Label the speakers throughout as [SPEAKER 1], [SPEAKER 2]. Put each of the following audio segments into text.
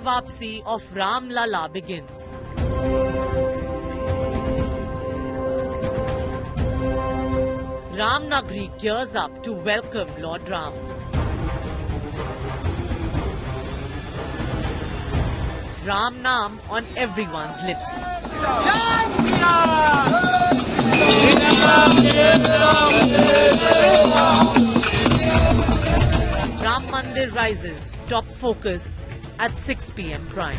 [SPEAKER 1] Vapsi of Ram Lalla begins. Ram Nagri gears up to welcome Lord Ram. Ram Naam on everyone's lips. Ram Mandir rises, top focus at 6 p.m. prime.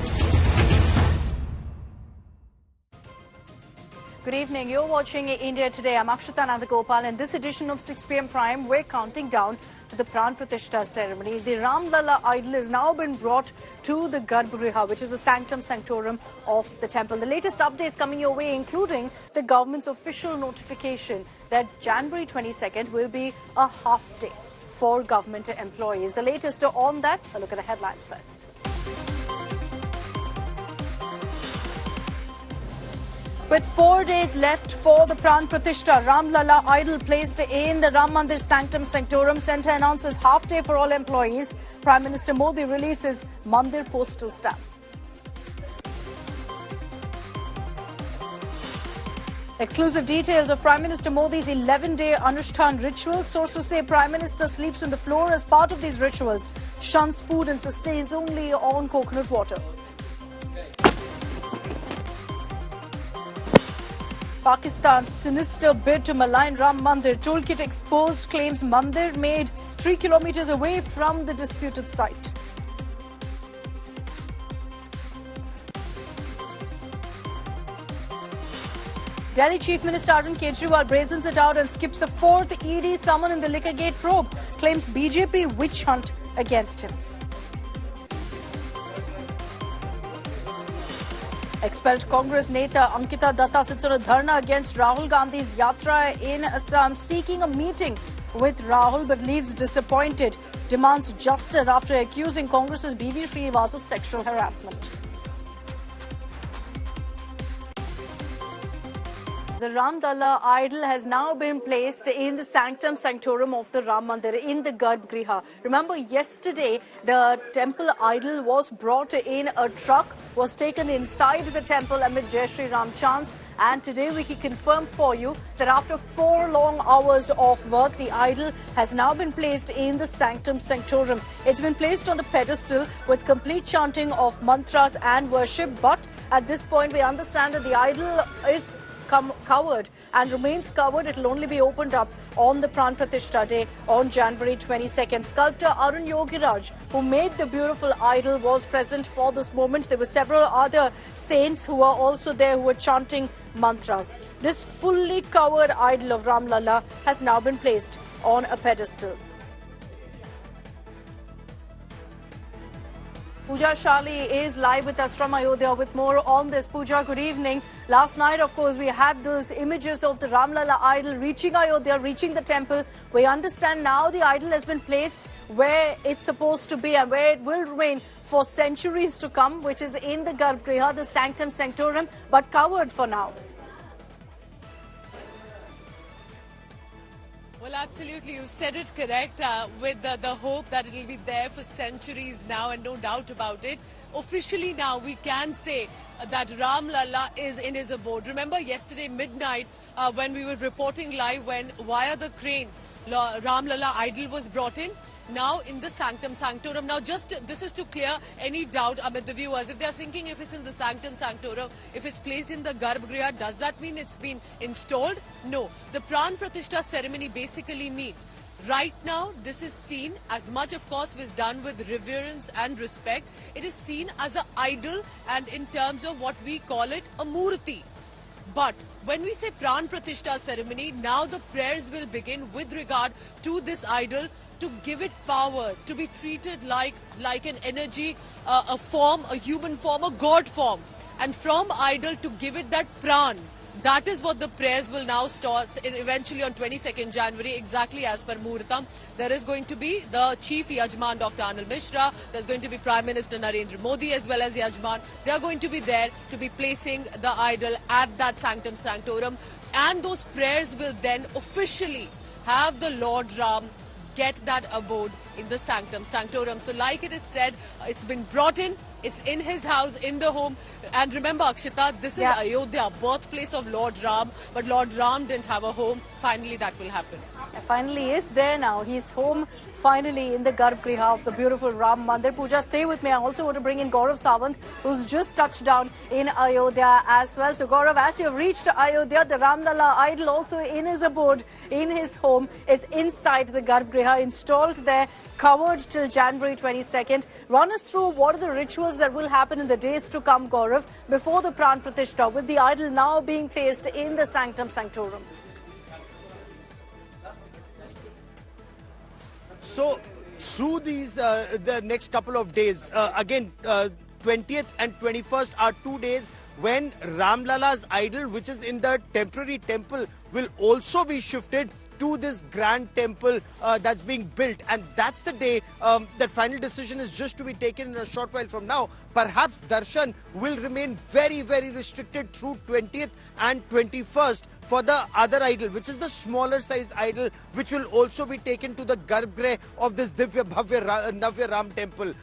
[SPEAKER 2] Good evening. You're watching India Today. I'm Anushthan Gopal. In this edition of 6 p.m. prime, we're counting down to the Prana Pratishtha ceremony. The Ram Lalla idol has now been brought to the Garbhagriha, which is the Sanctum Sanctorum of the temple. The latest updates coming your way, including the government's official notification that January 22nd will be a half day for government employees. The latest on that, a look at the headlines first. With 4 days left for the Prana Pratishtha, Ram Lalla idol placed in the Ram Mandir Sanctum Sanctorum. Centre announces half day for all employees. Prime Minister Modi releases Mandir postal stamp. Exclusive details of Prime Minister Modi's 11-day Anushthan ritual. Sources say Prime Minister sleeps on the floor as part of these rituals, shuns food and sustains only on coconut water. Pakistan's sinister bid to malign Ram Mandir. Toolkit exposed, claims Mandir made 3 kilometers away from the disputed site. Delhi Chief Minister Arvind Kejriwal brazens it out and skips the 4th ED summon in the Liquorgate probe. Claims BJP witch hunt against him. Expelled Congress Neta Anita Data sits on a dharna against Rahul Gandhi's yatra in Assam, seeking a meeting with Rahul but leaves disappointed. Demands justice after accusing Congress's B.V. Srinivas of sexual harassment. The Ram Lalla idol has now been placed in the Sanctum Sanctorum of the Ram Mandir in the Garbhagriha. Remember, yesterday the temple idol was brought in a truck, was taken inside the temple amid Jai Shri Ram chants, and today we can confirm for you that after 4 long hours of work, the idol has now been placed in the Sanctum Sanctorum. It's been placed on the pedestal with complete chanting of mantras and worship, but at this point we understand that the idol is covered and remains covered. It will only be opened up on the Prana Pratishtha day on January 22nd. Sculptor Arun Yogiraj, who made the beautiful idol, was present for this moment. There were several other saints who were also there who were chanting mantras. This fully covered idol of Ram Lalla has now been placed on a pedestal. Pooja Shali is live with us from Ayodhya with more on this. Pooja, good evening. Last night, of course, we had those images of the Ram Lalla idol reaching Ayodhya, reaching the temple. We understand now the idol has been placed where it's supposed to be and where it will remain for centuries to come, which is in the Garbhagriha, the Sanctum Sanctorum, but covered for now.
[SPEAKER 3] Well, absolutely. You said it correct, with the hope that it will be there for centuries now, and no doubt about it. Officially now, we can say that Ram Lalla is in his abode. Remember yesterday midnight when we were reporting live, when via the crane, Ram Lalla idol was brought in. Now in the Sanctum Sanctorum. Now this is to clear any doubt amid the viewers. If they are thinking if it's in the Sanctum Sanctorum, if it's placed in the Garbhagriha, does that mean it's been installed? No. The Prana Pratishtha ceremony basically means right now this is seen, as much of course was done with reverence and respect, it is seen as an idol, and in terms of what we call it, a murti. But when we say Prana Pratishtha ceremony, now the prayers will begin with regard to this idol, to give it powers, to be treated like an energy, a form, a human form, a god form. And from idol to give it that pran. That is what the prayers will now start eventually on 22nd January, exactly as per Muhurtam. There is going to be the Chief Yajman, Dr. Anil Mishra. There's going to be Prime Minister Narendra Modi as well as Yajman. They are going to be there to be placing the idol at that Sanctum Sanctorum. And those prayers will then officially have the Lord Ram get that abode in the Sanctum Sanctorum. So like it is said, it's been brought in It's in his house, in the home. And remember, Akshita, this is Ayodhya, birthplace of Lord Ram. But Lord Ram didn't have a home. Finally, that will happen.
[SPEAKER 2] Finally is there now. He's home finally in the Garbhagriha of the beautiful Ram Mandir. Pooja, stay with me. I also want to bring in Gaurav Sawant, who's just touched down in Ayodhya as well. So Gaurav, as you've reached Ayodhya, the Ram Lalla idol also in his abode, in his home. It's inside the Garbhagriha, installed there, covered till January 22nd. Run us through what are the rituals that will happen in the days to come, Gaurav, before the Prana Pratishtha, with the idol now being placed in the Sanctum Sanctorum.
[SPEAKER 4] So, through these, the next couple of days, again, 20th and 21st are 2 days when Ram Lalla's idol, which is in the temporary temple, will also be shifted to this grand temple that's being built. And that's the day that final decision is just to be taken in a short while from now. Perhaps darshan will remain very, very restricted through 20th and 21st for the other idol, which is the smaller size idol, which will also be taken to the Garbhagriha of this Divya Bhavya Navya Ram temple.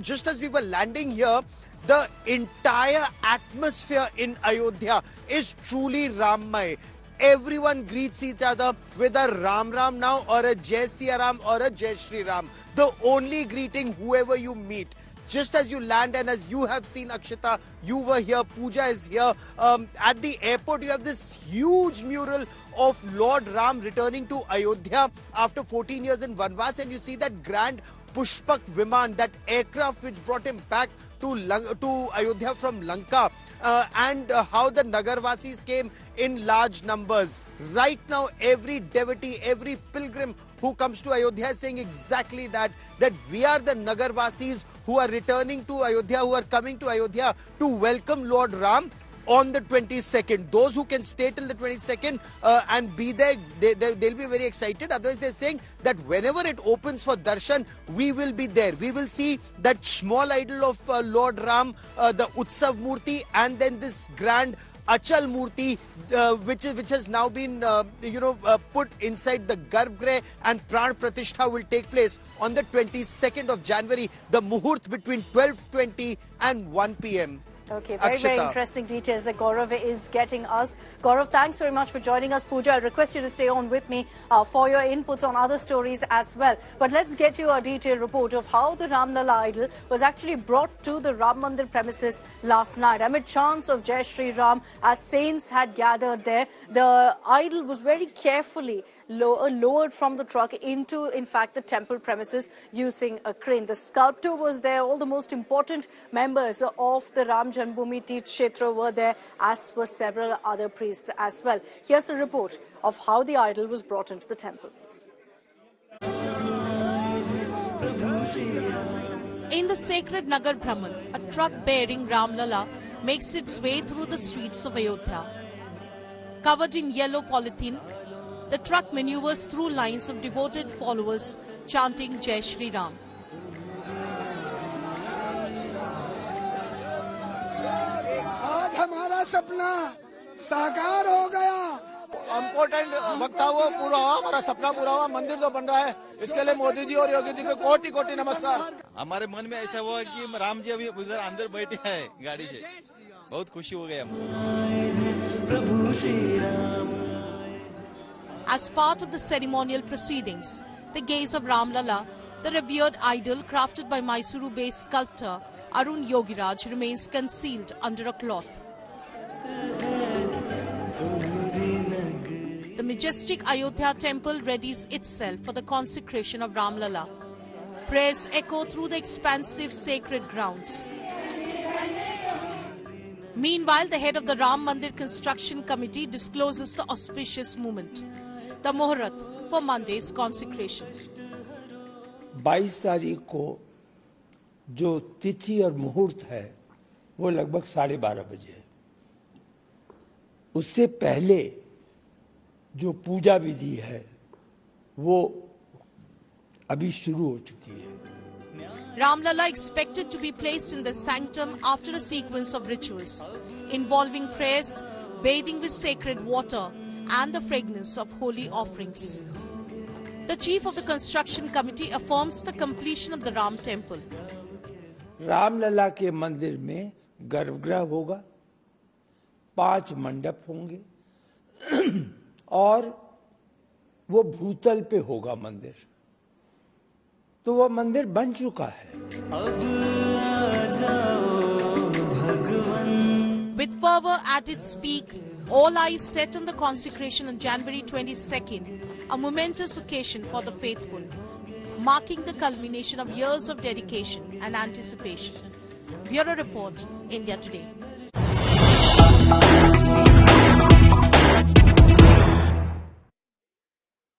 [SPEAKER 4] Just as we were landing here, the entire atmosphere in Ayodhya is truly Rammay. Everyone greets each other with a Ram Ram now, or a Jai Siya Ram, or a Jai Shri Ram. The only greeting whoever you meet. Just as you land, and as you have seen, Akshita, you were here, Pooja is here. At the airport, you have this huge mural of Lord Ram returning to Ayodhya after 14 years in Vanvas, and you see that grand Pushpak Viman, that aircraft which brought him back to Ayodhya from Lanka. And how the Nagarvasis came in large numbers. Right now, every devotee, every pilgrim who comes to Ayodhya is saying exactly that we are the Nagarvasis who are returning to Ayodhya, who are coming to Ayodhya to welcome Lord Ram on the 22nd. Those who can stay till the 22nd and be there, they'll be very excited. Otherwise, they're saying that whenever it opens for darshan, we will be there. We will see that small idol of Lord Ram, the Utsav Murti, and then this grand Achal Murti, which has now been put inside the Garbhagriha, and Prana Pratishtha will take place on the 22nd of January, the Muhurt between 12:20 and 1 p.m.
[SPEAKER 2] Okay, very interesting details that Gaurav is getting us. Gaurav, thanks very much for joining us. Pooja, I'll request you to stay on with me for your inputs on other stories as well. But let's get you a detailed report of how the Ram Lalla idol was actually brought to the Ram Mandir premises last night. Amid chants of Jai Shri Ram, as saints had gathered there, the idol was very carefully lowered from the truck into, in fact, the temple premises using a crane. The sculptor was there. All the most important members of the Ram Janmabhoomi Tirth Kshetra were there, as were several other priests as well. Here's a report of how the idol was brought into the temple.
[SPEAKER 1] In the sacred Nagar Brahman, a truck bearing Ram Lalla makes its way through the streets of Ayodhya. Covered in yellow polythene, the truck maneuvers through lines of devoted followers chanting Jai Shri Ram.
[SPEAKER 5] आज हमारा सपना साकार हो गया। Important वक्त था वो पूरा हुआ, हमारा सपना पूरा हुआ। मंदिर जो बन रहा है, इसके लिए मोदी जी और योगी जी को कोटि कोटि नमस्कार।
[SPEAKER 6] हमारे मन में ऐसा हुआ कि राम जी अभी उधर अंदर बैठे हैं गाड़ी से, बहुत खुशी हो गया। प्रभु Shri Ram.
[SPEAKER 1] As part of the ceremonial proceedings, the gaze of Ram Lalla, the revered idol crafted by Mysuru-based sculptor Arun Yogiraj, remains concealed under a cloth. The majestic Ayodhya temple readies itself for the consecration of Ram Lalla. Prayers echo through the expansive sacred grounds. Meanwhile, the head of the Ram Mandir construction committee discloses the auspicious moment, the Muhurat for Monday's consecration.
[SPEAKER 7] 22 तारीख को जो तिथि और मुहूर्त है वो लगभग 12:30 बजे है। उससे पहले जो पूजा विधि है वो अभी शुरू हो चुकी है।
[SPEAKER 1] Ram Lalla expected to be placed in the sanctum after a sequence of rituals involving prayers, bathing with sacred water, and the fragrance of holy offerings. The chief of the construction committee affirms the completion of the Ram temple.
[SPEAKER 7] Ramlala के मंदिर में गर्भगृह होगा, 5 मंडप होंगे और वो भूतल पे होगा मंदिर। तो वो मंदिर बन चुका है।
[SPEAKER 1] With fervor at its peak, all eyes set on the consecration on January 22nd, a momentous occasion for the faithful, marking the culmination of years of dedication and anticipation. Bureau Report, India Today.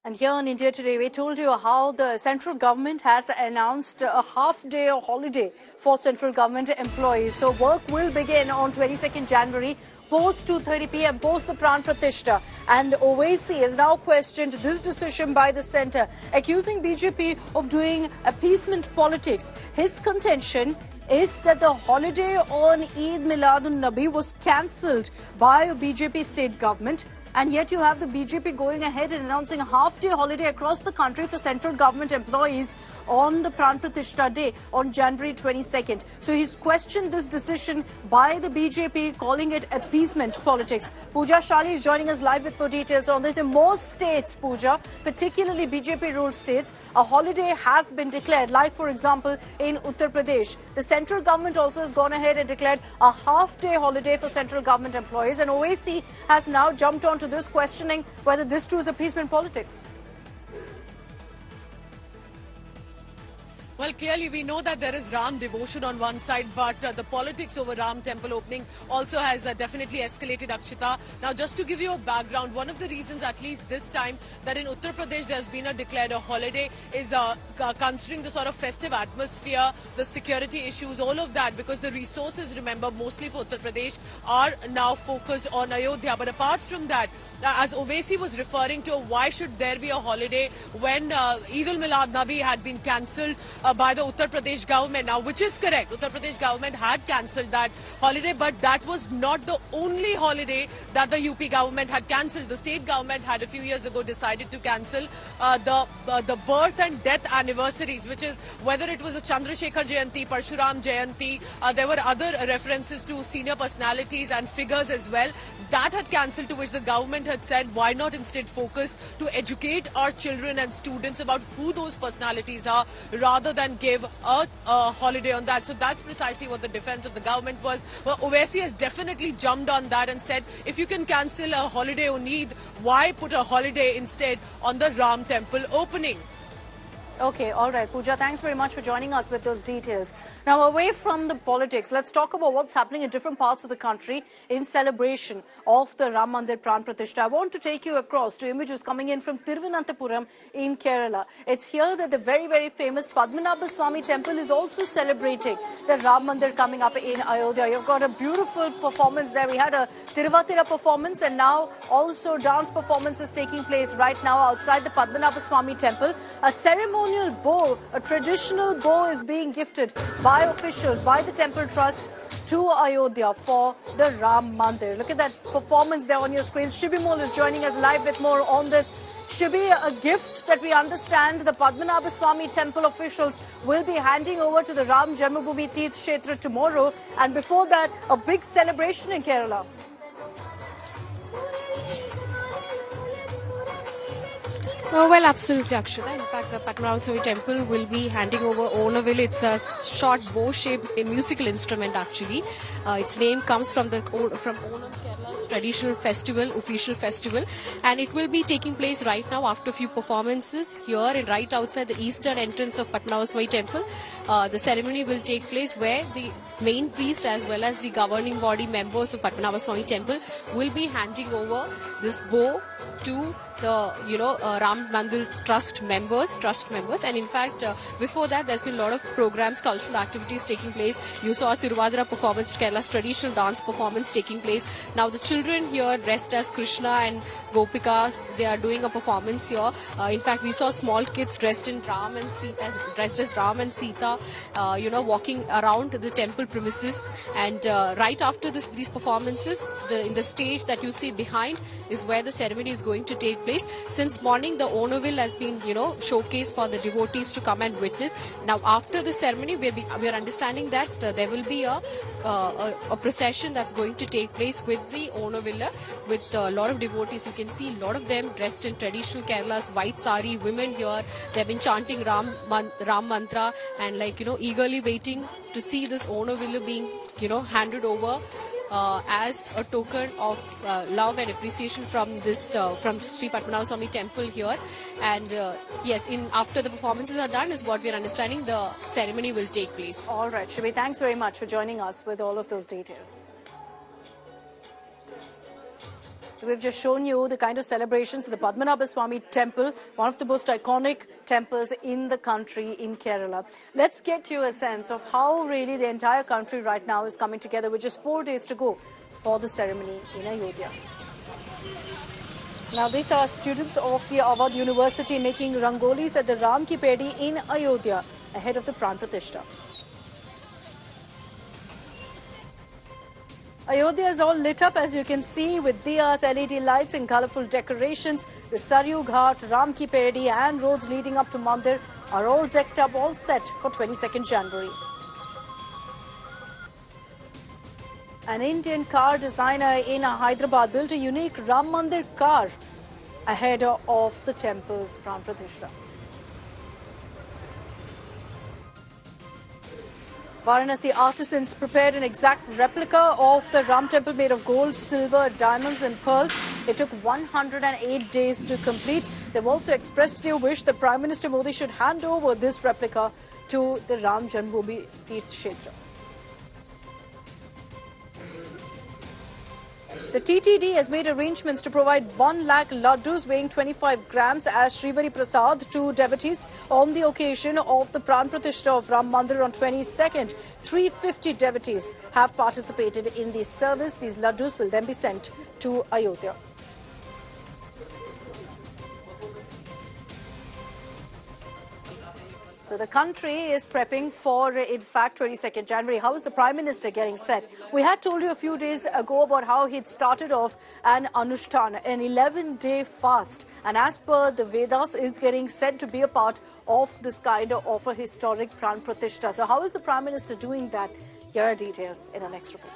[SPEAKER 2] And here on India Today, we told you how the central government has announced a half-day holiday for central government employees. So work will begin on 22nd January, post 2:30 p.m., post the Prana Pratishtha. And Owaisi has now questioned this decision by the centre, accusing BJP of doing appeasement politics. His contention is that the holiday on Eid Miladun-Nabi was cancelled by a BJP state government. And yet you have the BJP going ahead and announcing a half-day holiday across the country for central government employees on the Prana Pratishtha day on January 22nd. So he's questioned this decision by the BJP, calling it appeasement politics. Pooja Shali is joining us live with more details on this. In most states, Pooja, particularly BJP-ruled states, a holiday has been declared. Like, for example, in Uttar Pradesh, the central government also has gone ahead and declared a half-day holiday for central government employees. And OAC has now jumped onto this, questioning whether this too is appeasement politics.
[SPEAKER 3] Well, clearly we know that there is Ram devotion on one side, but the politics over Ram temple opening also has definitely escalated, Akshita. Now, just to give you a background, one of the reasons, at least this time, that in Uttar Pradesh there has been declared a holiday is considering the sort of festive atmosphere, the security issues, all of that, because the resources, remember, mostly for Uttar Pradesh are now focused on Ayodhya. But apart from that, as Owaisi was referring to, why should there be a holiday when Eid al-Milad-Nabi had been cancelled by the Uttar Pradesh government. Now, which is correct, Uttar Pradesh government had cancelled that holiday, but that was not the only holiday that the UP government had cancelled. The state government had a few years ago decided to cancel the birth and death anniversaries, which is whether it was a Chandrasekhar Jayanti, Parshuram Jayanti, there were other references to senior personalities and figures as well. That had cancelled, to which the government had said, why not instead focus to educate our children and students about who those personalities are, rather than give a holiday on that. So that's precisely what the defense of the government was. Well, Owaisi has definitely jumped on that and said, if you can cancel a holiday on Eid, why put a holiday instead on the Ram temple opening?
[SPEAKER 2] Okay, all right. Pooja, thanks very much for joining us with those details. Now, away from the politics, let's talk about what's happening in different parts of the country in celebration of the Ram Mandir Prana Pratishtha. I want to take you across to images coming in from Thiruvananthapuram in Kerala. It's here that the very, very famous Padmanabha Swami temple is also celebrating the Ram Mandir coming up in Ayodhya. You've got a beautiful performance there. We had a Tiruvatira performance, and now also dance performances taking place right now outside the Padmanabha Swami temple. A ceremonial bow, a traditional bow, is being gifted by officials, by the temple trust to Ayodhya for the Ram Mandir. Look at that performance there on your screen. Shibimol is joining us live with more on this. Shibi, a gift that we understand the Padmanabha Swami temple officials will be handing over to the Ram Janmabhoomi Teerth Kshetra tomorrow. And before that, a big celebration in Kerala.
[SPEAKER 8] Well, absolutely, Akshita. In fact, the Padmanabha Swami temple will be handing over Onavil. It's a short bow-shaped musical instrument, actually. Its name comes from Onam, Kerala's traditional festival, official festival. And it will be taking place right now after a few performances here and right outside the eastern entrance of Padmanabha Swami temple. The ceremony will take place where the main priest as well as the governing body members of Padmanabha Swami temple will be handing over this bow to the Ram Mandir trust members, and in fact before that there's been a lot of programs, cultural activities taking place. You saw Tiruvadira performance, Kerala's traditional dance performance taking place. Now the children here dressed as Krishna and Gopikas, they are doing a performance here. In fact, we saw small kids dressed as Ram and Sita, walking around the temple premises. And right after these performances, in the stage that you see behind, is where the ceremony is going to take place. Since morning, the Unveiled has been, showcased for the devotees to come and witness. Now, after the ceremony, we are understanding that there will be a procession that's going to take place with the Unveiled, with a lot of devotees. You can see a lot of them dressed in traditional Kerala's white sari. Women here, they've been chanting Ram mantra and eagerly waiting to see this Unveiled being handed over as a token of love and appreciation from this from Sri Padmanabha Swami temple here. And yes, after the performances are done is what we are understanding, the ceremony will take place.
[SPEAKER 2] All right, Shri, thanks very much for joining us with all of those details. We've just shown you the kind of celebrations at the Padmanabha Swami temple, one of the most iconic temples in the country, in Kerala. Let's get you a sense of how really the entire country right now is coming together with just 4 days to go for the ceremony in Ayodhya. Now, these are students of the Awadh University making rangolis at the Ram Ki Pedi in Ayodhya ahead of the Prana Pratishtha. Ayodhya is all lit up, as you can see, with diyas, LED lights and colourful decorations. The Saryu Ghat, Ram Ki Pedi and roads leading up to Mandir are all decked up, all set for 22nd January. An Indian car designer in Hyderabad built a unique Ram Mandir car ahead of the temple's Prana Pratishtha. Varanasi artisans prepared an exact replica of the Ram temple made of gold, silver, diamonds and pearls. It took 108 days to complete. They've also expressed their wish that Prime Minister Modi should hand over this replica to the Ram Janmabhoomi Tirth Kshetra. The TTD has made arrangements to provide 1 lakh laddus weighing 25 grams as Srivari Prasad to devotees on the occasion of the Prana Pratishtha of Ram Mandir on 22nd. 350 devotees have participated in this service. These laddus will then be sent to Ayodhya. So the country is prepping for, in fact, 22nd January. How is the Prime Minister getting set? We had told you a few days ago about how he'd started off an Anushthan, an 11-day fast. And as per the Vedas, is getting set to be a part of this kind of a historic Prana Pratishtha. So how is the Prime Minister doing that? Here are details in our next report.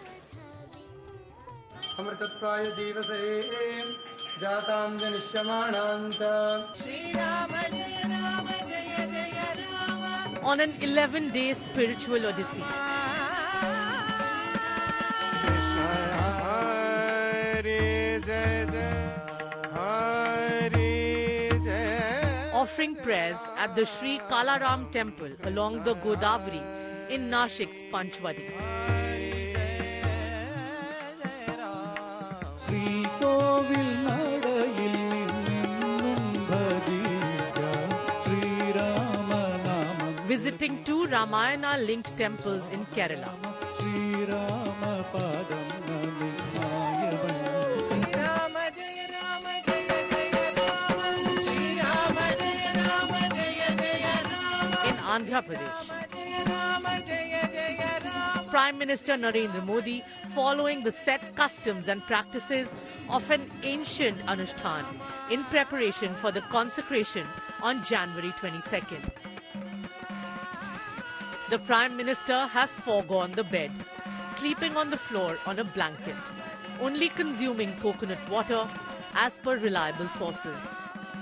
[SPEAKER 1] On an 11-day spiritual odyssey, offering prayers at the Sri Kalaram temple along the Godavari in Nashik's Panchwadi. Visiting 2 Ramayana-linked temples in Kerala. In Andhra Pradesh. Prime Minister Narendra Modi following the set customs and practices of an ancient Anushthan in preparation for the consecration on January 22nd. The Prime Minister has foregone the bed, sleeping on the floor on a blanket, only consuming coconut water as per reliable sources.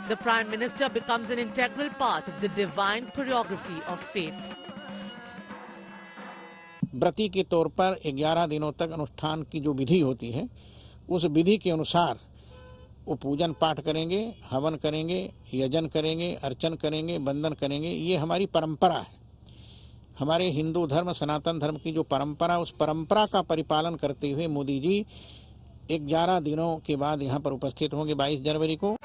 [SPEAKER 1] The Prime Minister becomes an integral part of the divine choreography of faith.
[SPEAKER 9] व्रती के तौर पर 11 दिनों तक अनुष्ठान की जो विधि होती है, उस विधि के अनुसार वो पूजन पाठ करेंगे, हवन करेंगे, यजन करेंगे, अर्चन करेंगे, वंदन करेंगे। ये हमारी परंपरा है। हमारे हिंदू धर्म, सनातन धर्म की जो परंपरा, उस परंपरा का परिपालन करते हुए मोदी जी 11 दिनों के बाद यहाँ पर उपस्थित होंगे 22 जनवरी को।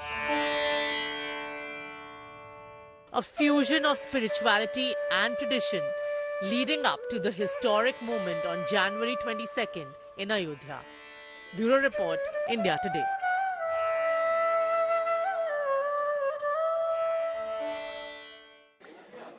[SPEAKER 1] A fusion of spirituality and tradition leading up to the historic moment on January 22nd in Ayodhya. Bureau Report, India Today.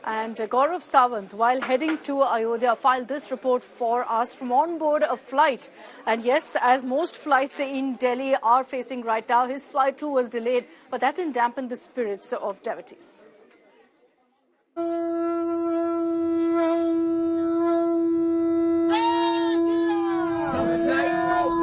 [SPEAKER 2] And Gaurav Sawant, while heading to Ayodhya, filed this report for us from on board a flight. And yes, as most flights in Delhi are facing right now, his flight too was delayed, but that didn't dampen the spirits of devotees.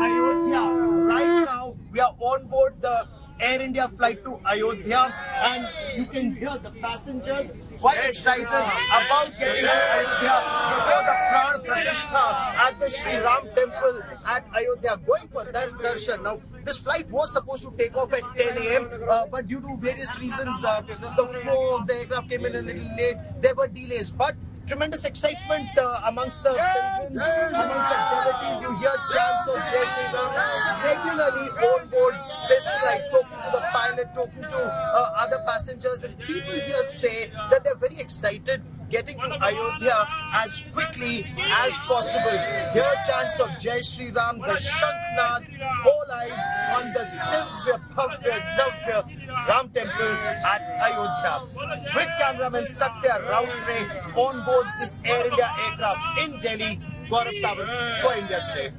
[SPEAKER 4] Ayodhya. Right now, we are on board the Air India flight to Ayodhya, and you can hear the passengers quite excited about getting to Ayodhya before the Prana Pratishtha at the Sri Ram temple at Ayodhya, going for their darshan. Now, this flight was supposed to take off at 10 a.m., but due to various reasons, the fog, the aircraft came in a little late, there were delays. But tremendous excitement amongst the pilgrims, amongst the devotees. You hear chants of Jai Shri Ram regularly on board this flight, talking to the pilot, talking to other passengers, and people here say that they're very excited getting to Ayodhya as quickly as possible. Hear chants of Jai Shri Ram, the Shanknath, all eyes on the Divya Bhavya Navya Ram temple at Ayodhya. With cameraman Satya Rautre on board this Air India aircraft in Delhi, Gaurav Sawant for India Today.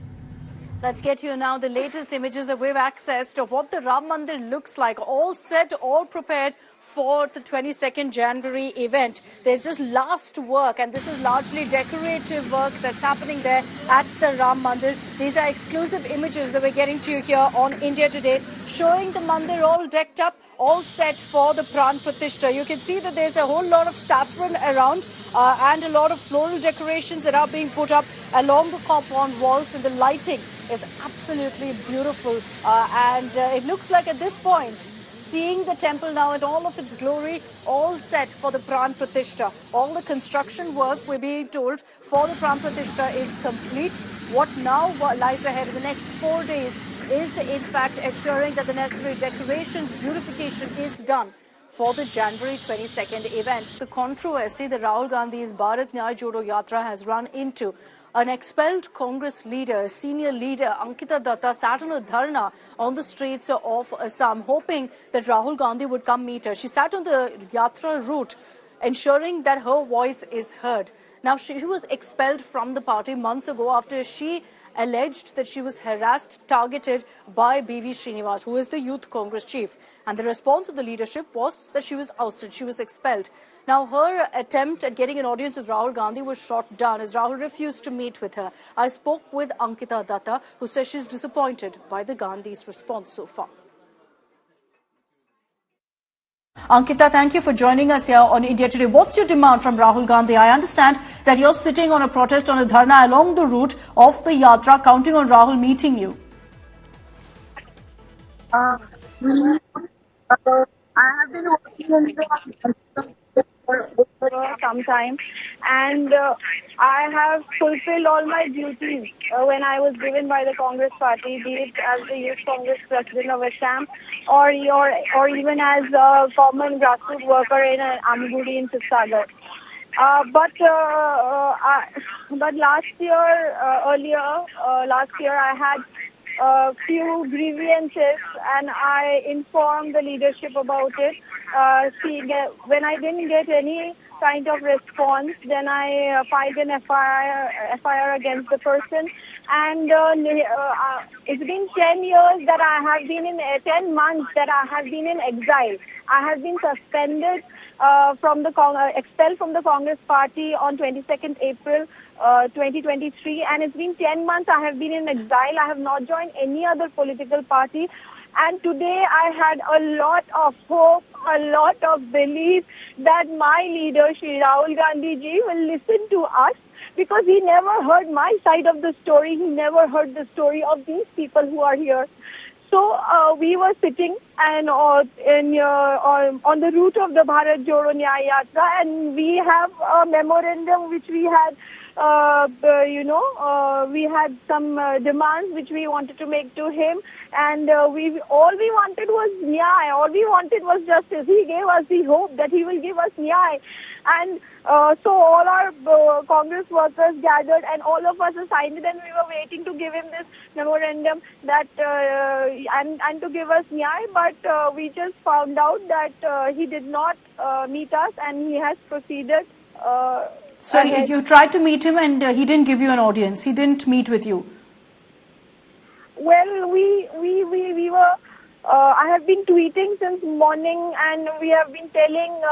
[SPEAKER 2] Let's get you now the latest images that we've accessed of what the Ram Mandir looks like. All set, all prepared for the 22nd January event. There's just last work, and this is largely decorative work that's happening there at the Ram Mandir. These are exclusive images that we're getting to you here on India Today, showing the Mandir all decked up, all set for the Prana Pratishtha. You can see that there's a whole lot of saffron around and a lot of floral decorations that are being put up along the compound walls, and the lighting is absolutely beautiful. And it looks like at this point, seeing the temple now in all of its glory, all set for the Prana Pratishtha. All the construction work, we're being told, for the Prana Pratishtha is complete. What now lies ahead in the next 4 days is in fact ensuring that the necessary decoration, beautification is done for the January 22nd event. The controversy that Rahul Gandhi's Bharat Nyaya Jodo Yatra has run into. An expelled Congress leader, senior leader, Anita Data, sat on a dharna on the streets of Assam, hoping that Rahul Gandhi would come meet her. She sat on the Yatra route, ensuring that her voice is heard. Now, she was expelled from the party months ago after she alleged that she was harassed, targeted by B.V. Srinivas, who is the Youth Congress chief. And the response of the leadership was that she was ousted, she was expelled. Now, her attempt at getting an audience with Rahul Gandhi was shot down as Rahul refused to meet with her. I spoke with Anita Data, who says she's disappointed by the Gandhi's response so far. Ankita, thank you for joining us here on India Today. What's your demand from Rahul Gandhi? I understand that you're sitting on a protest on a dharna along the route of the Yatra, counting on Rahul meeting you.
[SPEAKER 10] I have been working in the for some time, and I have fulfilled all my duties when I was given by the Congress party, be it as the Youth Congress President of Assam or even as a common grassroots worker in Amiguri in Sibsagar. But last year, last year I had a few grievances, and I informed the leadership about it. When I didn't get any kind of response, then I filed an FIR against the person. And it's been 10 years that I have been in, 10 months that I have been in exile. I have been suspended expelled from the Congress party on 22nd April 2023, and it's been 10 months I have been in exile. I have not joined any other political party, and today I had a lot of hope, a lot of belief that my leader Shri Rahul Gandhi ji will listen to us, because he never heard my side of the story. He never heard the story of these people who are here. So we were sitting and on the route of the Bharat Jodo Nyaya Yatra, and we have a memorandum which we had we had some demands which we wanted to make to him, and all we wanted was nyay. All we wanted was justice. He gave us the hope that he will give us nyay. And so all our Congress workers gathered, and all of us signed it, and we were waiting to give him this memorandum that and to give us nyay. But we just found out that he did not meet us, and he has proceeded.
[SPEAKER 2] So you tried to meet him, and he didn't give you an audience. He didn't meet with you.
[SPEAKER 10] Well, we were. I have been tweeting since morning, and we have been telling,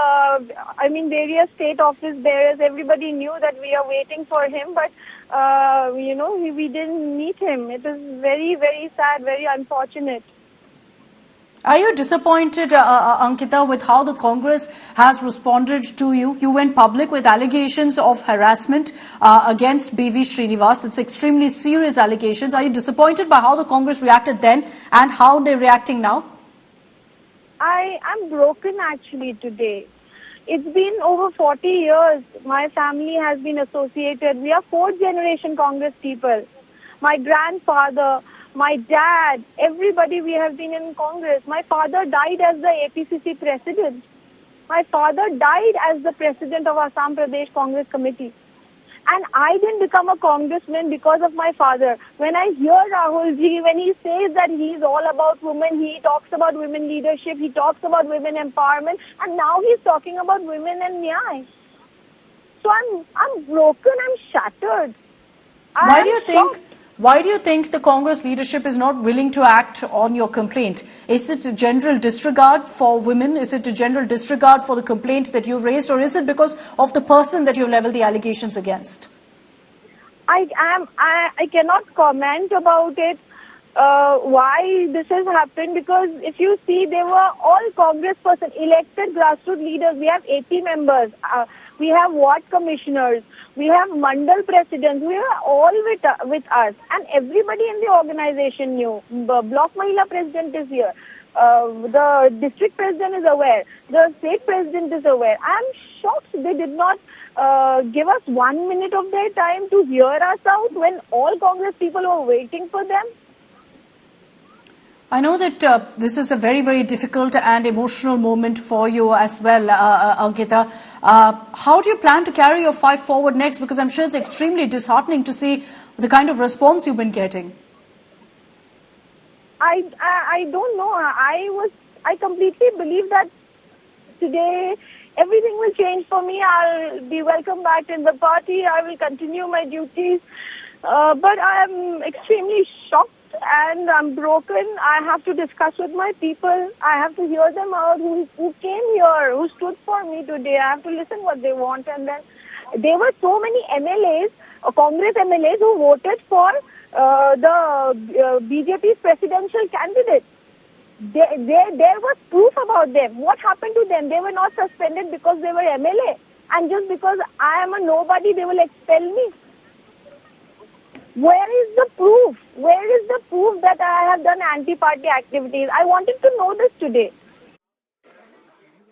[SPEAKER 10] various state office bearers, everybody knew that we are waiting for him, but, we didn't meet him. It is very, very sad, very unfortunate.
[SPEAKER 2] Are you disappointed, Ankita, with how the Congress has responded to you? You went public with allegations of harassment against B.V. Srinivas. It's extremely serious allegations. Are you disappointed by how the Congress reacted then and how they're reacting now?
[SPEAKER 10] I am broken actually today. It's been over 40 years. My family has been associated. We are fourth generation Congress people. My grandfather, my dad, everybody, we have been in Congress. My father died as the APCC president. My father died as the president of Assam Pradesh Congress Committee. And I didn't become a congressman because of my father. When I hear Rahul ji, when he says that he's all about women, he talks about women leadership, he talks about women empowerment, and now he's talking about women and nyay. So I'm broken, I'm shattered.
[SPEAKER 2] Why do you think the Congress leadership is not willing to act on your complaint? Is it a general disregard for women? Is it a general disregard for the complaint that you raised, or is it because of the person that you leveled the allegations against?
[SPEAKER 10] I cannot comment about it, why this has happened, because if you see, they were all Congress persons, elected grassroots leaders. We have 80 members. We have ward commissioners. We have mandal presidents. We are all with us. And everybody in the organization knew. The block Mahila president is here. The district president is aware. The state president is aware. I am shocked they did not give us 1 minute of their time to hear us out when all Congress people were waiting for them.
[SPEAKER 2] I know that this is a very, very difficult and emotional moment for you as well, Ankita. How do you plan to carry your fight forward next? Because I'm sure it's extremely disheartening to see the kind of response you've been getting.
[SPEAKER 10] I don't know. I completely believe that today everything will change for me. I'll be welcome back in the party. I will continue my duties. But I am extremely shocked and I'm broken. I have to discuss with my people. I have to hear them out who came here, who stood for me today. I have to listen what they want. And then there were so many MLAs, Congress MLAs who voted for the BJP's presidential candidate. There was proof about them. What happened to them? They were not suspended because they were MLA. And just because I am a nobody, they will expel me. Where is the proof? Where is the proof that I have done anti-party activities? I wanted to know this today.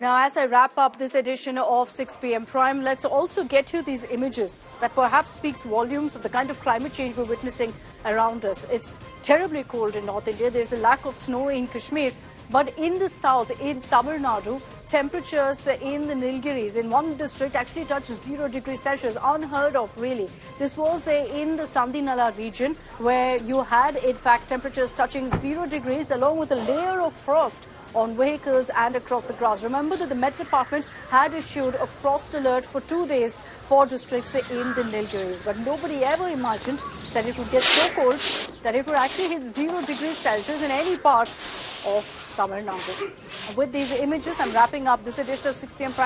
[SPEAKER 2] Now, as I wrap up this edition of 6 p.m. Prime, let's also get to these images that perhaps speaks volumes of the kind of climate change we're witnessing around us. It's terribly cold in North India. There's a lack of snow in Kashmir. But in the south, in Tamil Nadu, temperatures in the Nilgiris, in one district, actually touched 0 degrees Celsius. Unheard of, really. This was in the Sandinala region, where you had, in fact, temperatures touching 0 degrees, along with a layer of frost on vehicles and across the grass. Remember that the Met Department had issued a frost alert for 2 days for districts in the Nilgiris. But nobody ever imagined that it would get so cold that it would actually hit 0 degrees Celsius in any part of Tamil Nadu. With these images, I'm wrapping up this edition of 6 p.m.